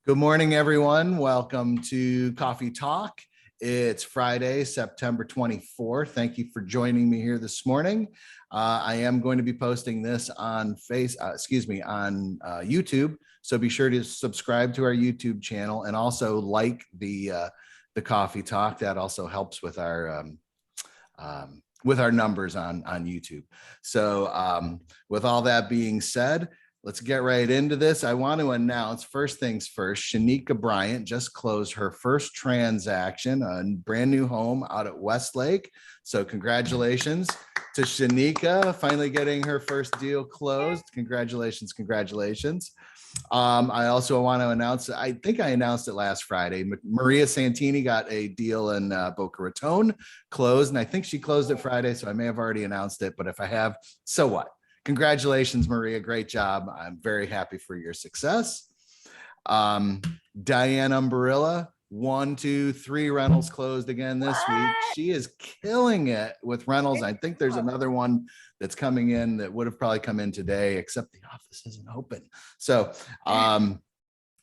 Good morning, everyone. Welcome to Coffee Talk. It's Friday, September 24th. Thank you for joining me here this morning. I am going to be posting this on YouTube. So be sure to subscribe to our YouTube channel and also like the Coffee Talk. That also helps with our numbers on YouTube. So with all that being said, let's get right into this. I want to announce first things first, Shanika Bryant just closed her first transaction, a brand new home out at Westlake. So congratulations to Shanika, finally getting her first deal closed. Congratulations, congratulations. I also want to announce, I think I announced it last Friday, Maria Santini got a deal in Boca Raton closed, and I think she closed it Friday, so I may have already announced it, but if I have, so what? Congratulations, Maria. Great job. I'm very happy for your success. Diane Umbarilla, 1, 2, 3 rentals closed again this week. She is killing it with rentals. I think there's another one that's coming in that would have probably come in today, except the office isn't open. So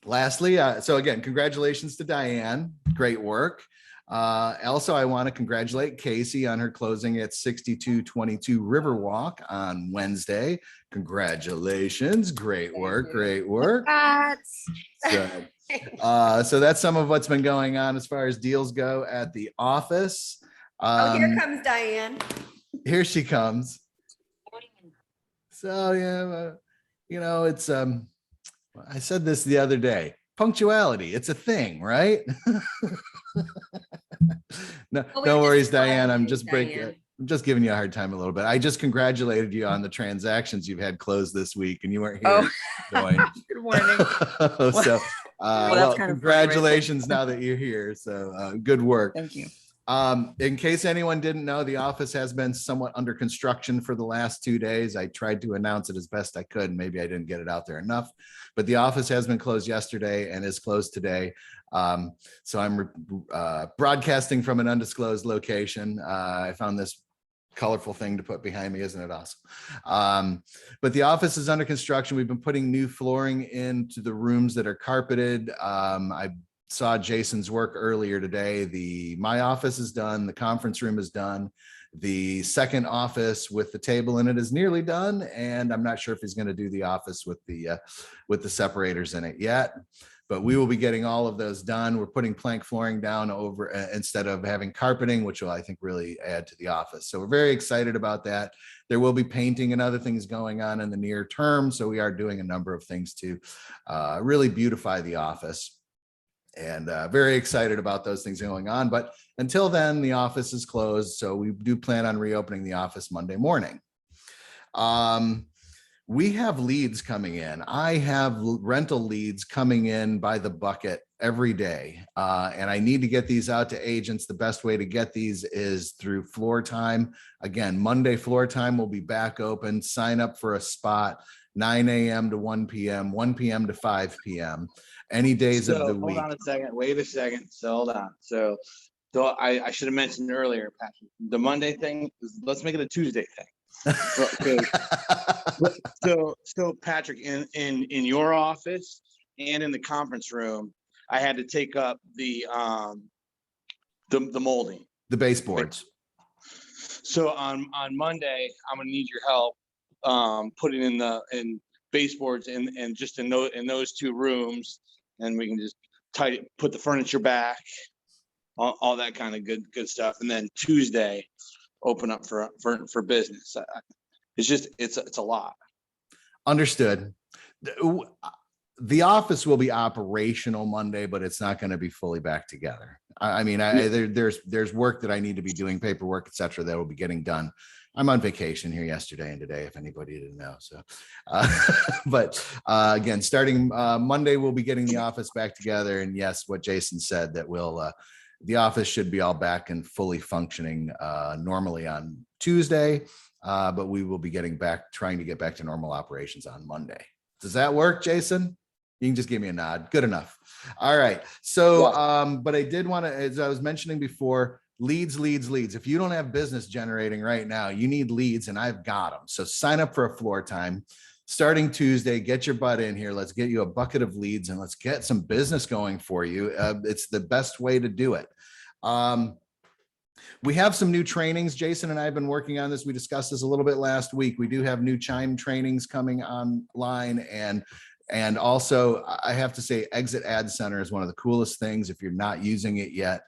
lastly, so again, congratulations to Diane. Great work. Also, I want to congratulate Casey on her closing at 6222 Riverwalk on Wednesday. Congratulations. Great work. Great work. So that's some of what's been going on as far as deals go at the office. Here comes Diane. Here she comes. So, yeah, it's, I said this the other day. Punctuality, it's a thing, right? No worries, Diane. I'm just giving you a hard time a little bit. I just congratulated you on the transactions you've had closed this week, and you weren't here. Good morning. So, well, congratulations now that you're here. So, good work. Thank you. In case anyone didn't know, the office has been somewhat under construction for the last 2 days. I tried to announce it as best I could. Maybe I didn't get it out there enough, but the office has been closed yesterday and is closed today. So I'm broadcasting from an undisclosed location. I found this colorful thing to put behind me. Isn't it awesome? But the office is under construction. We've been putting new flooring into the rooms that are carpeted. I saw Jason's work earlier today. My office is done. The conference room is done. The second office with the table in it is nearly done. And I'm not sure if he's going to do the office with the separators in it yet, but we will be getting all of those done. We're putting plank flooring down over instead of having carpeting, which will, I think, really add to the office. So we're very excited about that. There will be painting and other things going on in the near term. So we are doing a number of things to really beautify the office. And very excited about those things going on. But until then, the office is closed. So we do plan on reopening the office Monday morning. We have leads coming in. I have rental leads coming in by the bucket every day. And I need to get these out to agents. The best way to get these is through Floor Time. Again, Monday Floor Time will be back open. Sign up for a spot, 9 a.m. to 1 p.m., 1 p.m. to 5 p.m. Any days of the week. Hold on a second. Wait a second. So hold on. So I should have mentioned earlier, Patrick, the Monday thing, let's make it a Tuesday thing. So Patrick, in your office and in the conference room, I had to take up the molding, the baseboards. So on Monday, I'm gonna need your help putting in baseboards and just in those 2 rooms, and we can just put the furniture back, all that kind of good stuff, and then Tuesday open up for business. It's a lot. Understood. The office will be operational Monday, but it's not going to be fully back together. I mean, there's work that I need to be doing, paperwork, etc., that will be getting done. I'm on vacation here yesterday and today, if anybody didn't know. So, but again, starting Monday, we'll be getting the office back together. And yes, what Jason said, that the office should be all back and fully functioning normally on Tuesday, but we will be trying to get back to normal operations on Monday. Does that work, Jason? You can just give me a nod. Good enough. All right. So, but I did want to, as I was mentioning before, leads. If you don't have business generating right now, you need leads, and I've got them. So sign up for a Floor Time. starting Tuesday, get your butt in here. Let's get you a bucket of leads and let's get some business going for you. It's the best way to do it. We have some new trainings. Jason and I have been working on this. We discussed this a little bit last week. We do have new Chime trainings coming online, and also I have to say Exit Ad Center is one of the coolest things. If you're not using it yet,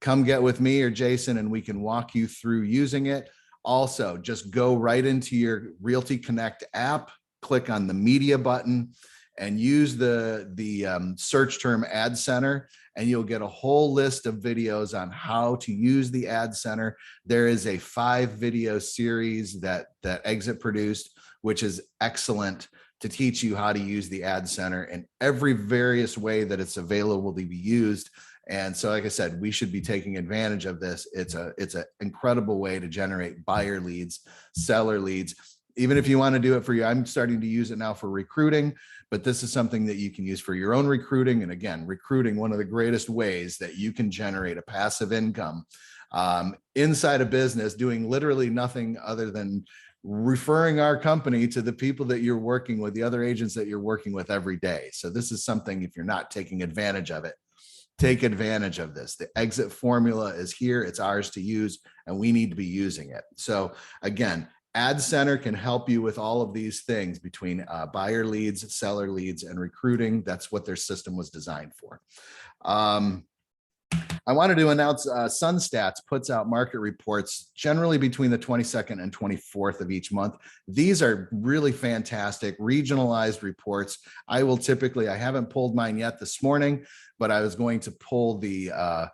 come get with me or Jason and we can walk you through using it. Also, just go right into your Realty Connect app, click on the media button and use the search term Ad Center, and you'll get a whole list of videos on how to use the Ad Center. There is a 5-video series that Exit produced, which is excellent to teach you how to use the Ad Center in every various way that it's available to be used. And so, like I said, we should be taking advantage of this. It's an incredible way to generate buyer leads, seller leads. Even if you want to do it for you, I'm starting to use it now for recruiting, but this is something that you can use for your own recruiting. And again, recruiting, one of the greatest ways that you can generate a passive income inside a business, doing literally nothing other than referring our company to the people that you're working with, the other agents that you're working with every day. So this is something, if you're not taking advantage of it, take advantage of this. The Exit formula is here. It's ours to use, and we need to be using it. So again, Ad Center can help you with all of these things between buyer leads, seller leads, and recruiting. That's what their system was designed for. I wanted to announce SunStats puts out market reports generally between the 22nd and 24th of each month. These are really fantastic regionalized reports. I haven't pulled mine yet this morning, but I was going to pull the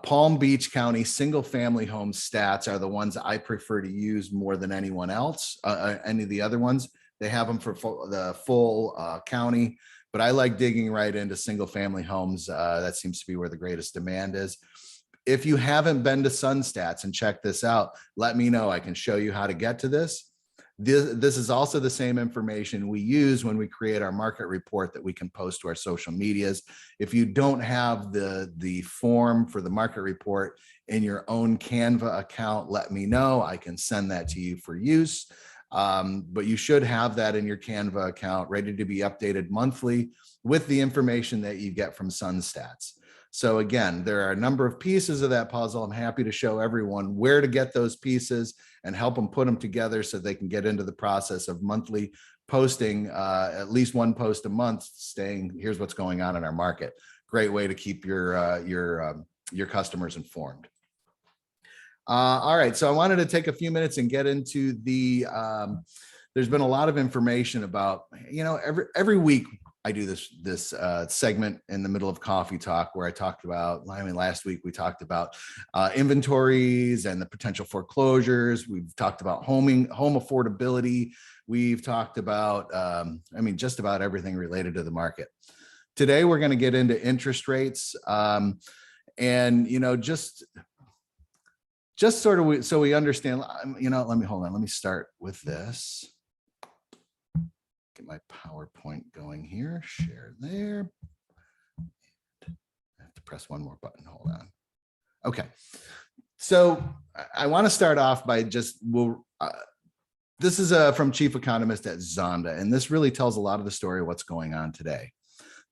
Palm Beach County single family home stats are the ones I prefer to use more than anyone else. Any of the other ones, they have them for the full county, but I like digging right into single family homes. That seems to be where the greatest demand is. If you haven't been to SunStats and check this out, let me know. I can show you how to get to this. This is also the same information we use when we create our market report that we can post to our social medias. If you don't have the form for the market report in your own Canva account, let me know. I can send that to you for use. But you should have that in your Canva account ready to be updated monthly with the information that you get from SunStats. So again, there are a number of pieces of that puzzle. I'm happy to show everyone where to get those pieces and help them put them together so they can get into the process of monthly posting, at least one post a month, saying, here's what's going on in our market. Great way to keep your customers informed. All right, so I wanted to take a few minutes and get into there's been a lot of information about, every week I do this segment in the middle of Coffee Talk where I talked about, last week we talked about inventories and the potential foreclosures. We've talked about home affordability. We've talked about, just about everything related to the market. Today, we're going to get into interest rates and, just sort of so we understand, let me start with this. Get my PowerPoint going here, share there. I have to press one more button, hold on. Okay, so I want to start off by this is from Chief Economist at Zonda, and this really tells a lot of the story of what's going on today.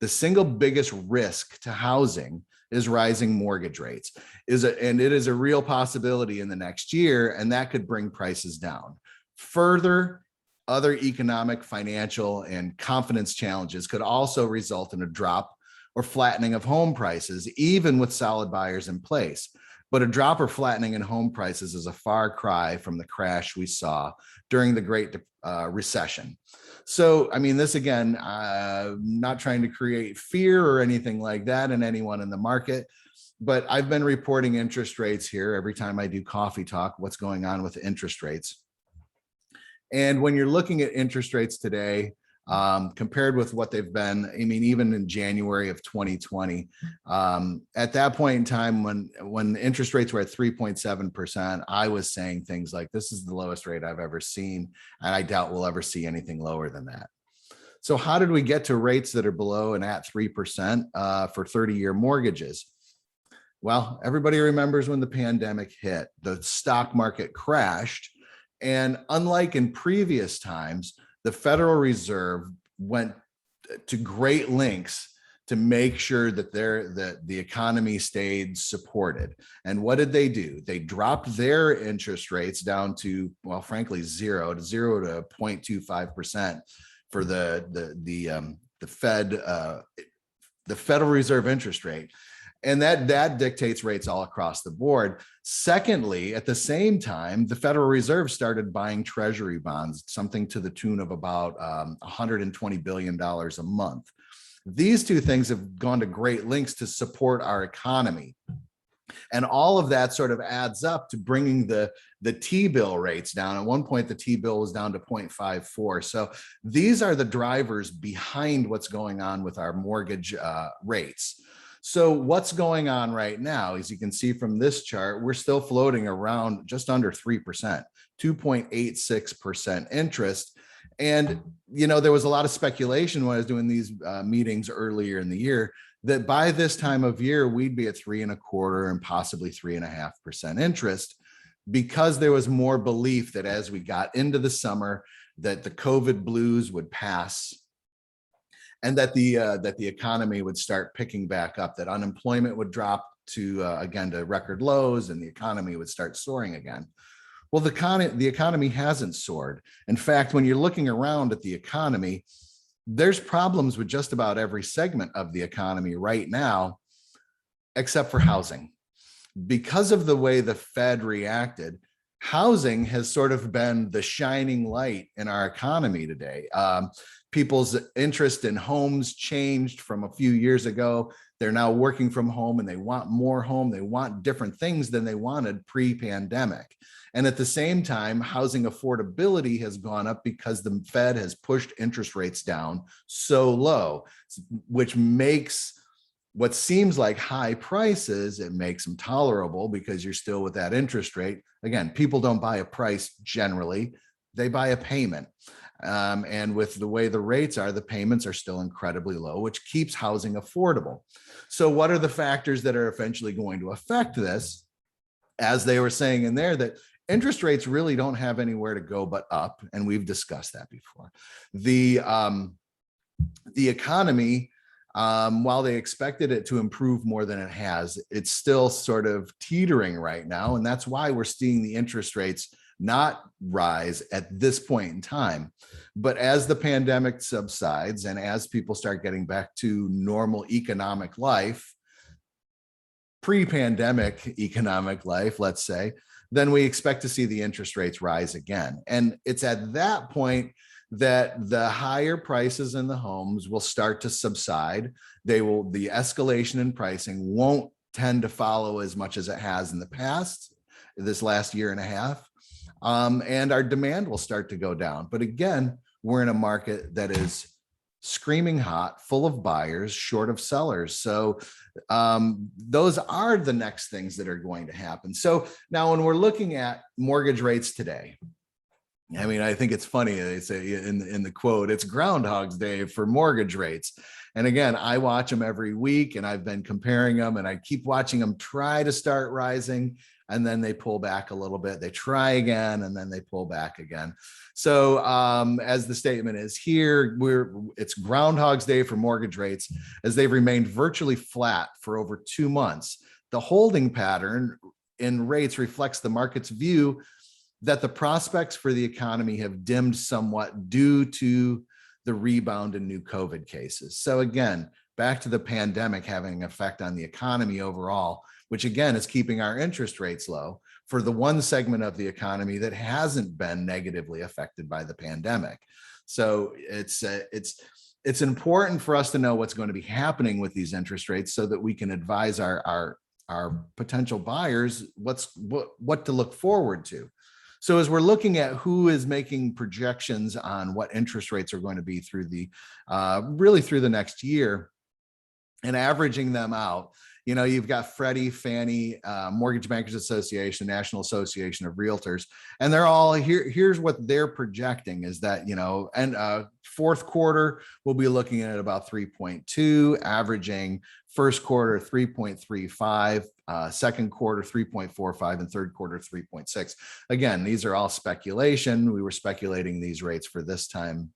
The single biggest risk to housing is rising mortgage rates, and it is a real possibility in the next year, and that could bring prices down. Further, other economic, financial, and confidence challenges could also result in a drop or flattening of home prices, even with solid buyers in place. But a drop or flattening in home prices is a far cry from the crash we saw during the Great Recession. So, this again, not trying to create fear or anything like that in anyone in the market, but I've been reporting interest rates here every time I do Coffee Talk, what's going on with interest rates. And when you're looking at interest rates today, compared with what they've been, even in January of 2020, at that point in time, when interest rates were at 3.7%, I was saying things like, this is the lowest rate I've ever seen, and I doubt we'll ever see anything lower than that. So how did we get to rates that are below and at 3% for 30-year mortgages? Well, everybody remembers when the pandemic hit, the stock market crashed. And unlike in previous times, the Federal Reserve went to great lengths to make sure that the economy stayed supported. And what did they do? They dropped their interest rates down to, well, frankly, zero to 0.25% for the Fed, the Federal Reserve interest rate. And that dictates rates all across the board. Secondly, at the same time, the Federal Reserve started buying treasury bonds, something to the tune of about $120 billion a month. These two things have gone to great lengths to support our economy. And all of that sort of adds up to bringing the T-bill rates down. At one point, the T-bill was down to 0.54. So these are the drivers behind what's going on with our mortgage rates. So what's going on right now, as you can see from this chart, we're still floating around just under 3%, 2.86% interest. And, you know, there was a lot of speculation when I was doing these meetings earlier in the year that by this time of year, we'd be at 3.25% and possibly 3.5% interest, because there was more belief that as we got into the summer, that the COVID blues would pass and that the economy would start picking back up, that unemployment would drop to again to record lows, and the economy would start soaring again. Well, the economy hasn't soared. In fact, when you're looking around at the economy, there's problems with just about every segment of the economy right now, except for housing. Because of the way the Fed reacted, housing has sort of been the shining light in our economy today. People's interest in homes changed from a few years ago. They're now working from home and they want more home. They want different things than they wanted pre-pandemic. And at the same time, housing affordability has gone up because the Fed has pushed interest rates down so low, which makes what seems like high prices, it makes them tolerable because you're still with that interest rate. Again, people don't buy a price generally, they buy a payment. And with the way the rates are, the payments are still incredibly low, which keeps housing affordable. So what are the factors that are eventually going to affect this? As they were saying in there, that interest rates really don't have anywhere to go but up. And we've discussed that before. The economy, while they expected it to improve more than it has, it's still sort of teetering right now. And that's why we're seeing the interest rates not rise at this point in time. But as the pandemic subsides and as people start getting back to normal economic life, pre-pandemic economic life, let's say, then we expect to see the interest rates rise again. And it's at that point that the higher prices in the homes will start to subside. The escalation in pricing won't tend to follow as much as it has in the past, this last year and a half. And our demand will start to go down. But again, we're in a market that is screaming hot, full of buyers, short of sellers. So those are the next things that are going to happen. So now when we're looking at mortgage rates today, I mean, I think it's funny, they say in the quote, it's Groundhog's Day for mortgage rates. And again, I watch them every week and I've been comparing them and I keep watching them try to start rising and then they pull back a little bit. They try again and then they pull back again. So as the statement is here, it's Groundhog's Day for mortgage rates as they've remained virtually flat for over 2 months. The holding pattern in rates reflects the market's view that the prospects for the economy have dimmed somewhat due to the rebound in new COVID cases. So again, back to the pandemic having an effect on the economy overall, which again is keeping our interest rates low for the one segment of the economy that hasn't been negatively affected by the pandemic. So it's important for us to know what's going to be happening with these interest rates so that we can advise our potential buyers what to look forward to. So as we're looking at who is making projections on what interest rates are going to be through really through the next year and averaging them out, you know, you've got Freddie, Fannie, Mortgage Bankers Association, National Association of Realtors, and they're all here. Here's what they're projecting is that, you know, and fourth quarter, we'll be looking at about 3.2, averaging first quarter 3.35, second quarter 3.45, and third quarter 3.6. Again, these are all speculation. We were speculating these rates for this time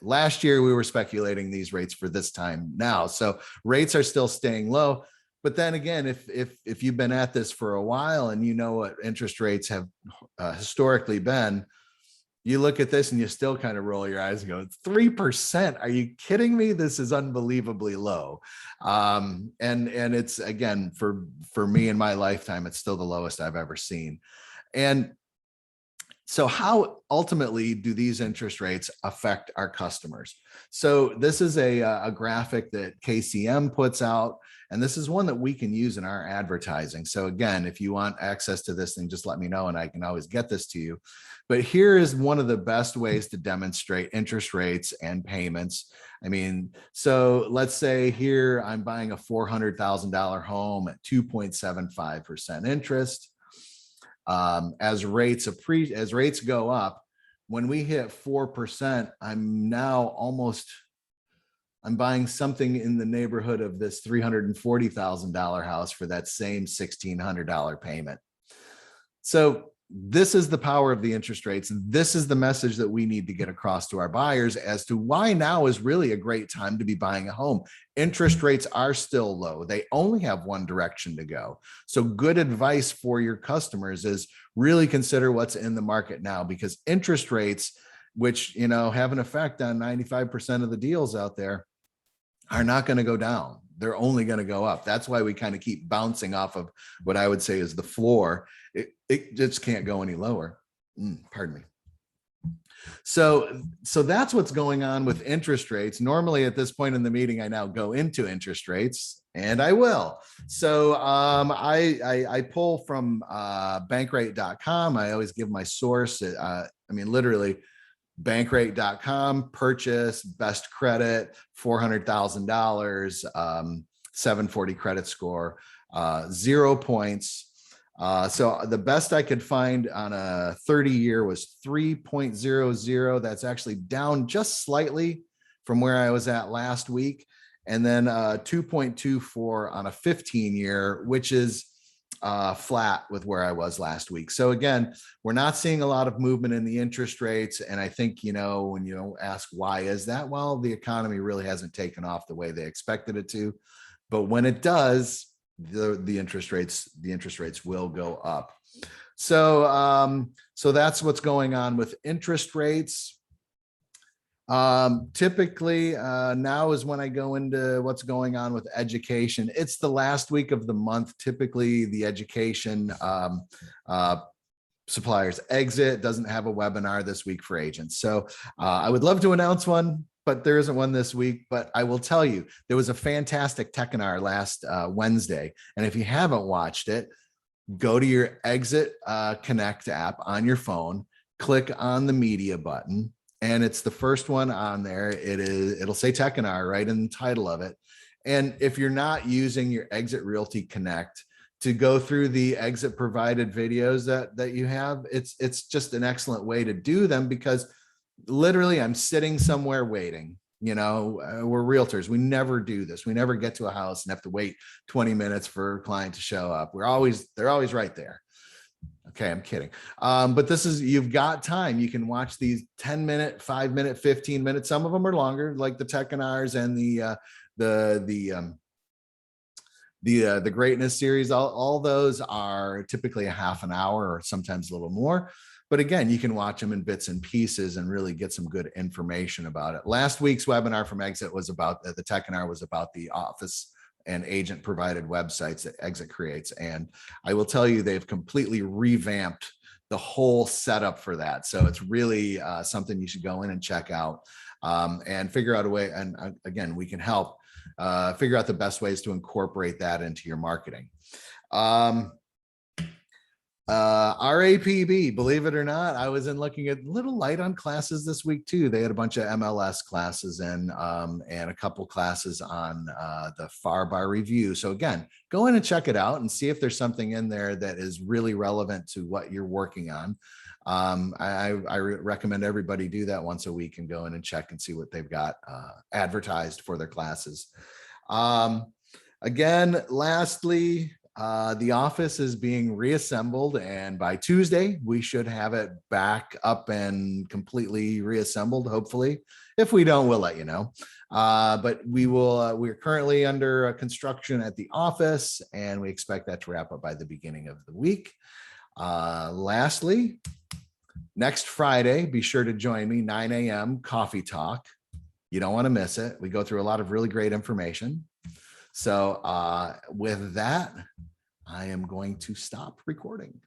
Last year we were speculating these rates for this time now. So rates are still staying low. But then again, if you've been at this for a while and you know what interest rates have historically been, you look at this and you still kind of roll your eyes and go, 3%. Are you kidding me? This is unbelievably low. And it's, again, for me in my lifetime, it's still the lowest I've ever seen. And so how ultimately do these interest rates affect our customers? So this is a graphic that KCM puts out, and this is one that we can use in our advertising. So again, if you want access to this thing, just let me know and I can always get this to you. But here is one of the best ways to demonstrate interest rates and payments. I mean, so let's say here I'm buying a $400,000 home at 2.75% interest. As rates go up, when we hit 4%, I'm buying something in the neighborhood of this $340,000 house for that same $1,600 payment. So this is the power of the interest rates. And this is the message that we need to get across to our buyers as to why now is really a great time to be buying a home. Interest rates are still low. They only have one direction to go. So good advice for your customers is really consider what's in the market now, because interest rates, which, have an effect on 95% of the deals out there, are not going to go down. They're only going to go up. That's why we kind of keep bouncing off of what I would say is the floor. It just can't go any lower. Pardon me. So that's what's going on with interest rates. Normally at this point in the meeting, I now go into interest rates, and I will. So I pull from bankrate.com. I always give my source. Literally bankrate.com, purchase, best credit, $400,000, 740 credit score, 0 points. So the best I could find on a 30-year was 3.00. That's actually down just slightly from where I was at last week. And then 2.24 on a 15-year, which is flat with where I was last week. So again, we're not seeing a lot of movement in the interest rates. And I think, when you ask why is that? Well, the economy really hasn't taken off the way they expected it to. But when it does, the interest rates will go up. So that's what's going on with interest rates. Typically now is when I go into what's going on with education. It's the last week of the month. Typically the education suppliers exit doesn't have a webinar this week for agents. So I would love to announce one, but there isn't one this week. But I will tell you, there was a fantastic Techinar last Wednesday. And if you haven't watched it, go to your Exit Connect app on your phone, click on the media button, and it's the first one on there. It'll say Techinar right in the title of it. And if you're not using your Exit Realty Connect to go through the exit provided videos that you have, it's just an excellent way to do them, because literally I'm sitting somewhere waiting. We're realtors. We never do this. We never get to a house and have to wait 20 minutes for a client to show up. They're always right there. Okay, I'm kidding. But you've got time. You can watch these 10-minute, 5-minute, 15-minute. Some of them are longer, like the Techinars and the Greatness series. All those are typically a half an hour or sometimes a little more. But again, you can watch them in bits and pieces and really get some good information about it. Last week's webinar from Exit was about the Techinar was about the office and agent provided websites that Exit creates. And I will tell you, they've completely revamped the whole setup for that. So it's really something you should go in and check out and figure out a way. And again, we can help figure out the best ways to incorporate that into your marketing. RAPB, believe it or not, I was in looking at Little Light on classes this week too. They had a bunch of MLS classes in and a couple classes on the FAR bar review. So again, go in and check it out and see if there's something in there that is really relevant to what you're working on. I recommend everybody do that once a week and go in and check and see what they've got advertised for their classes. Again, lastly, The office is being reassembled, and by Tuesday, we should have it back up and completely reassembled, hopefully. If we don't, we'll let you know. But we're currently under construction at the office, and we expect that to wrap up by the beginning of the week. Lastly, next Friday, be sure to join me, 9 a.m. coffee talk. You don't want to miss it. We go through a lot of really great information. So with that, I am going to stop recording.